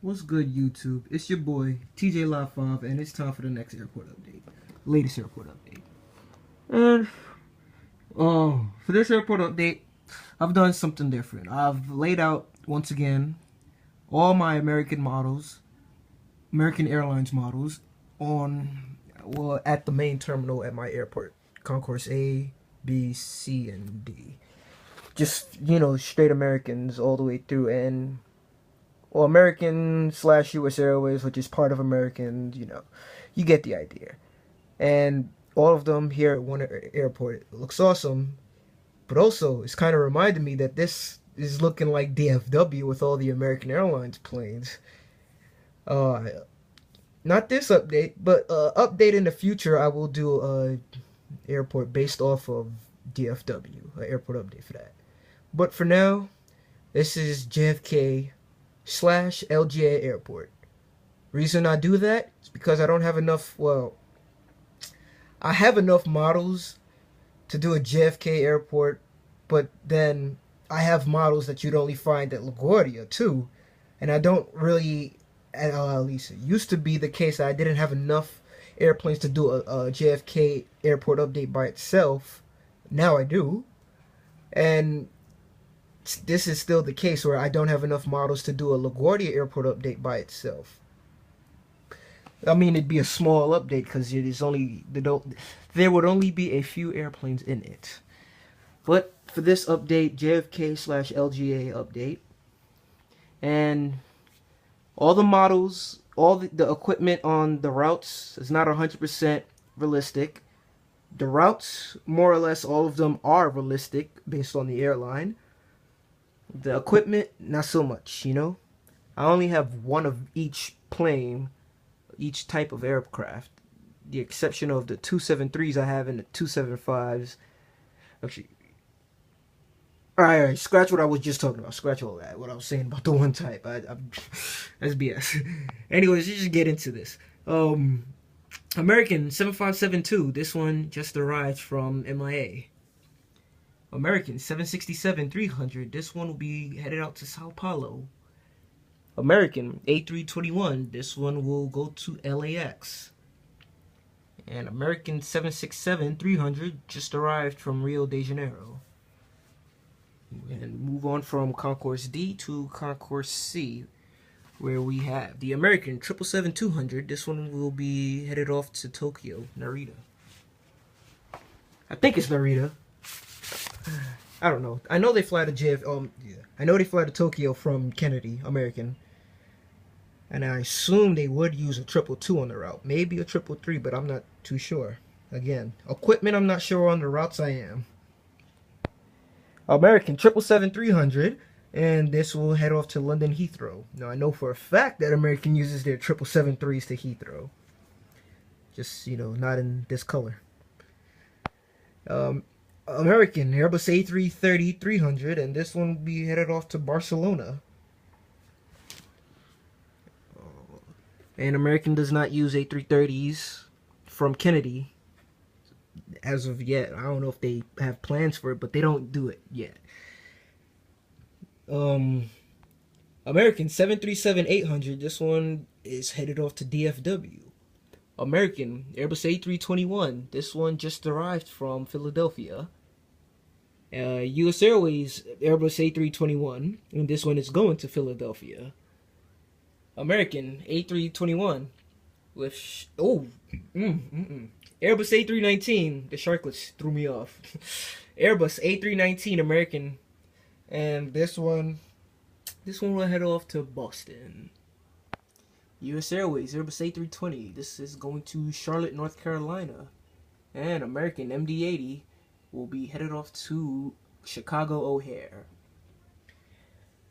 What's good, YouTube? It's your boy TJ Live 5, and it's time for the next airport update, latest airport update. And for this airport update, I've done something different. I've laid out once again all my American Airlines models, at the main terminal at my airport, Concourse A, B, C, and D. Just straight Americans all the way through, and American slash U.S. Airways, which is part of American, you get the idea. And all of them here at one airport. It looks awesome, but also it's kind of reminded me that this is looking like DFW with all the American Airlines planes. Not this update, but update in the future. I will do a airport based off of DFW, an airport update for that. But for now, this is JFK/LGA Airport. Reason I do that is because I don't have enough, I have enough models to do a JFK Airport, but then I have models that you'd only find at LaGuardia too, and I don't really, at least it used to be the case that I didn't have enough airplanes to do a JFK Airport update by itself. Now I do, and this is still the case where I don't have enough models to do a LaGuardia Airport update by itself. I mean, it'd be a small update because it is only there would only be a few airplanes in it. But for this update, JFK/LGA update, and all the models, all the equipment on the routes is not 100% realistic. The routes, more or less, all of them are realistic based on the airline. The equipment, not so much, I only have one of each plane, each type of aircraft. The exception of the 273s I have and the 275s. Actually, alright, scratch what I was just talking about. Scratch all that, what I was saying about the one type. That's BS. Anyways, let's just get into this. American 7572. This one just arrived from MIA. American 767-300. This one will be headed out to Sao Paulo. American A321. This one will go to LAX. And American 767-300 just arrived from Rio de Janeiro. And move on from Concourse D to Concourse C, where we have the American 777-200. This one will be headed off to Tokyo, Narita. I think it's Narita. I don't know. I know they fly to I know they fly to Tokyo from Kennedy, American. And I assume they would use a 222 on the route. Maybe a 333, but I'm not too sure. Again, equipment I'm not sure on, the routes I am. American 777-300, and this will head off to London Heathrow. Now I know for a fact that American uses their 777-3s to Heathrow. Just, not in this color. American Airbus A330-300, and this one will be headed off to Barcelona. And American does not use A330s from Kennedy as of yet. I don't know if they have plans for it, but they don't do it yet. American 737-800, this one is headed off to DFW. American Airbus A321, this one just arrived from Philadelphia. U.S. Airways Airbus A321, and this one is going to Philadelphia. American A321 with Airbus A319. The sharklets threw me off. Airbus A319 American, and this one will head off to Boston. U.S. Airways Airbus A320. This is going to Charlotte, North Carolina, and American MD-80 will be headed off to Chicago O'Hare.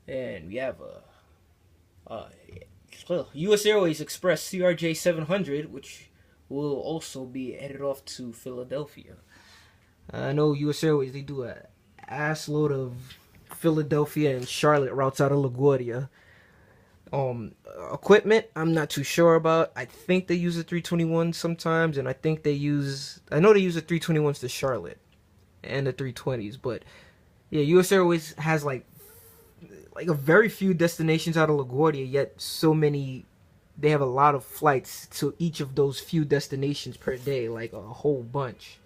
And we have U.S. Airways Express CRJ 700, which will also be headed off to Philadelphia. I know U.S. Airways, they do a ass load of Philadelphia and Charlotte routes out of LaGuardia. Equipment, I'm not too sure about. I think they use a 321 sometimes, and I know they use the 321s to Charlotte and the 320s, but yeah, U.S. Airways has like like a very few destinations out of LaGuardia, yet so many. They have a lot of flights to each of those few destinations per day, like a whole bunch.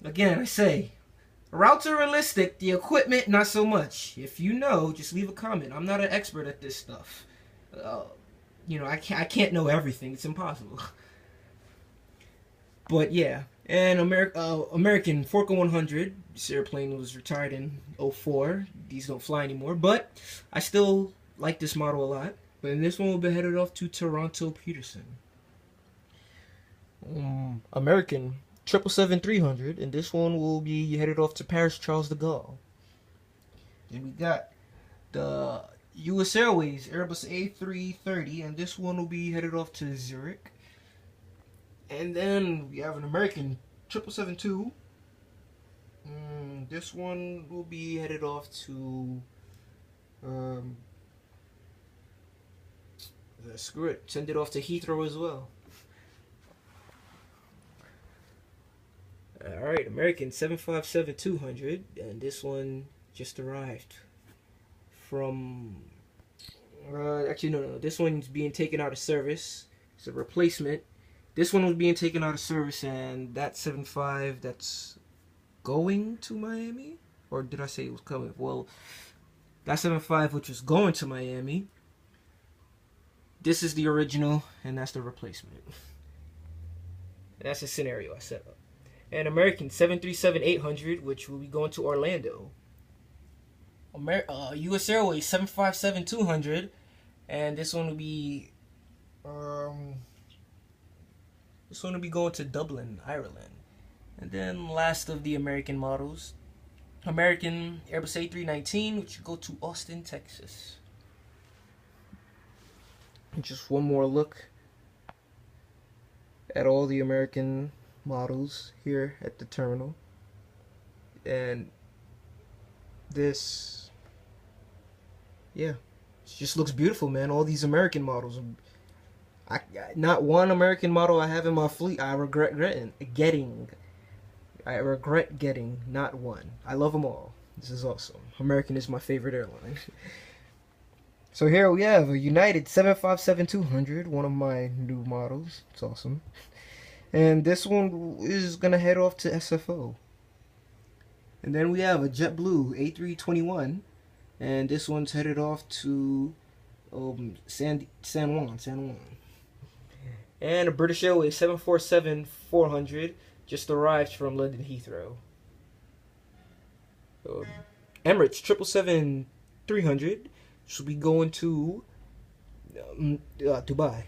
Again, I say, routes are realistic, the equipment not so much. If you know, just leave a comment. I'm not an expert at this stuff. I can't know everything. It's impossible. But yeah, and American Forca 100. This airplane was retired in '04. These don't fly anymore, but I still like this model a lot. But this one will be headed off to Toronto Peterson. American 777-300, and this one will be headed off to Paris Charles de Gaulle. Then we got the U.S. Airways Airbus A330, and this one will be headed off to Zurich. And then we have an American 777-2. This one will be headed off to screw it, send it off to Heathrow as well. Alright, American 757-200, and this one just arrived from actually no, this one's being taken out of service. It's a replacement. This one was being taken out of service, and that 75 that's going to Miami, or did I say it was coming? Well, that 75 which was going to Miami, this is the original, and that's the replacement. That's the scenario I set up. And American 737-800, which will be going to Orlando. U.S. Airways 757-200, and this one will be going to Dublin, Ireland. And then last of the American models, American Airbus A319, which will go to Austin, Texas. And just one more look at all the American models here at the terminal, and this, yeah, it just looks beautiful, man. All these American models, not one American model I have in my fleet I regret getting. Not one. I love them all. This is awesome. American is my favorite airline. So here we have a United 757-200, one of my new models. It's awesome. And this one is going to head off to SFO. And then we have a JetBlue A321, and this one's headed off to San Juan. And a British Airways 747-400 just arrived from London Heathrow. Emirates 777-300 should be going to Dubai.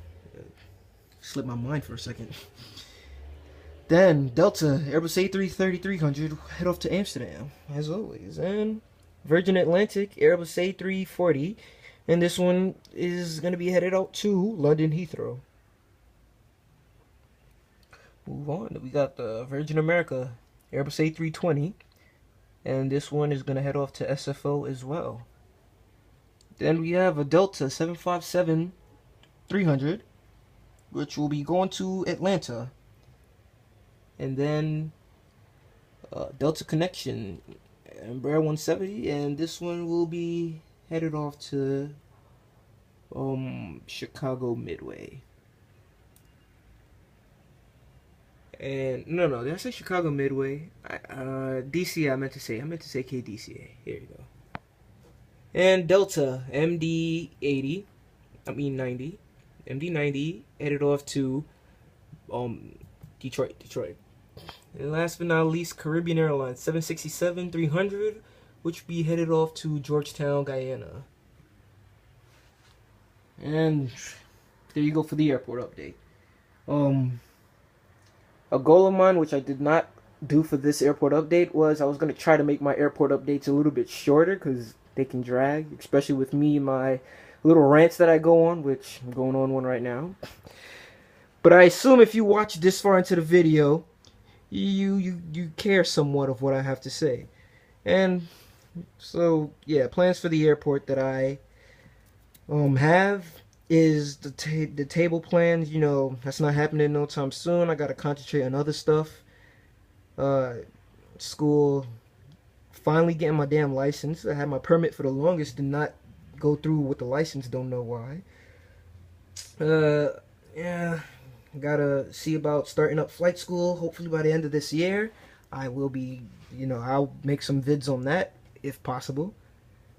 Slipped my mind for a second. Then Delta Airbus A330-300 head off to Amsterdam, as always. And Virgin Atlantic Airbus A340, and this one is going to be headed out to London Heathrow. Move on. We got the Virgin America Airbus A320, and this one is going to head off to SFO as well. Then we have a Delta 757-300, which will be going to Atlanta. And then Delta Connection Embraer 170, and this one will be headed off to Chicago Midway. And no, did I say Chicago Midway? DC, I meant to say KDCA. Here you go. And Delta MD90 headed off to Detroit. And last but not least, Caribbean Airlines 767-300, which will be headed off to Georgetown, Guyana. And there you go for the airport update. A goal of mine, which I did not do for this airport update, was I was going to try to make my airport updates a little bit shorter, because they can drag, especially with me and my little rants that I go on, which I'm going on one right now. But I assume if you watch this far into the video, you care somewhat of what I have to say. And so yeah, plans for the airport that I have is the table plans. You know, that's not happening no time soon. I gotta concentrate on other stuff, school, finally getting my damn license. I had my permit for the longest, did not go through with the license, don't know why. Yeah, gotta see about starting up flight school. Hopefully by the end of this year, I will be, I'll make some vids on that if possible.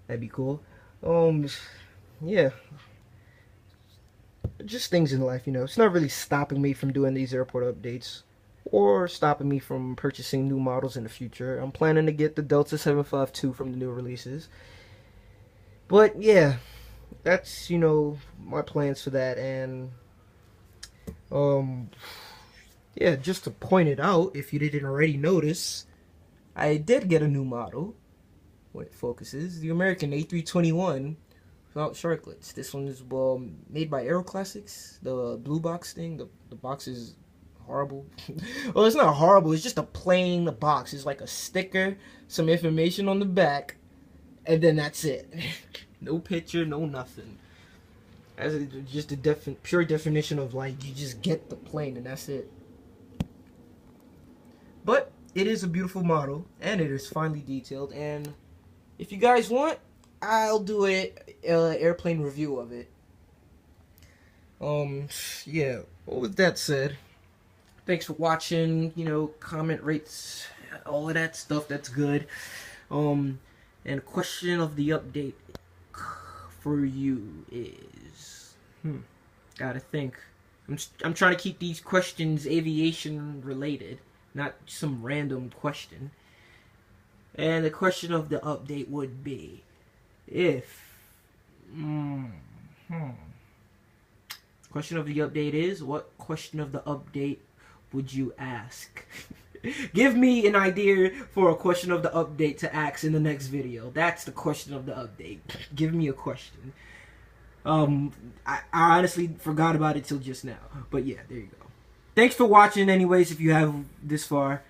That'd be cool. Yeah, just things in life, It's not really stopping me from doing these airport updates or stopping me from purchasing new models in the future. I'm planning to get the Delta 752 from the new releases. But yeah, that's, my plans for that. And yeah, just to point it out, if you didn't already notice, I did get a new model when it focuses, the American A321 without sharklets. This one is made by Aeroclassics. The blue box thing, the box is horrible. Well, it's not horrible, it's just a plain box. It's like a sticker, some information on the back, and then that's it. No picture, no nothing. As just a pure definition of, like, you just get the plane and that's it. But it is a beautiful model, and it is finely detailed, and if you guys want, I'll do an airplane review of it. Yeah, well, with that said, thanks for watching, comment, rates, all of that stuff, that's good. And question of the update for you is, gotta think. I'm trying to keep these questions aviation related, not some random question. And the question of the update would be, question of the update is, what question of the update would you ask? Give me an idea for a question of the update to ask in the next video. That's the question of the update. Give me a question. I honestly forgot about it till just now. But yeah, there you go. Thanks for watching anyways, if you have this far.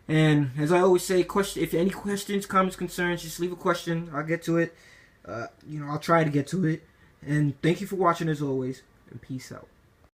And as I always say, if any questions, comments, concerns, just leave a question. I'll get to it. I'll try to get to it. And thank you for watching as always. And peace out.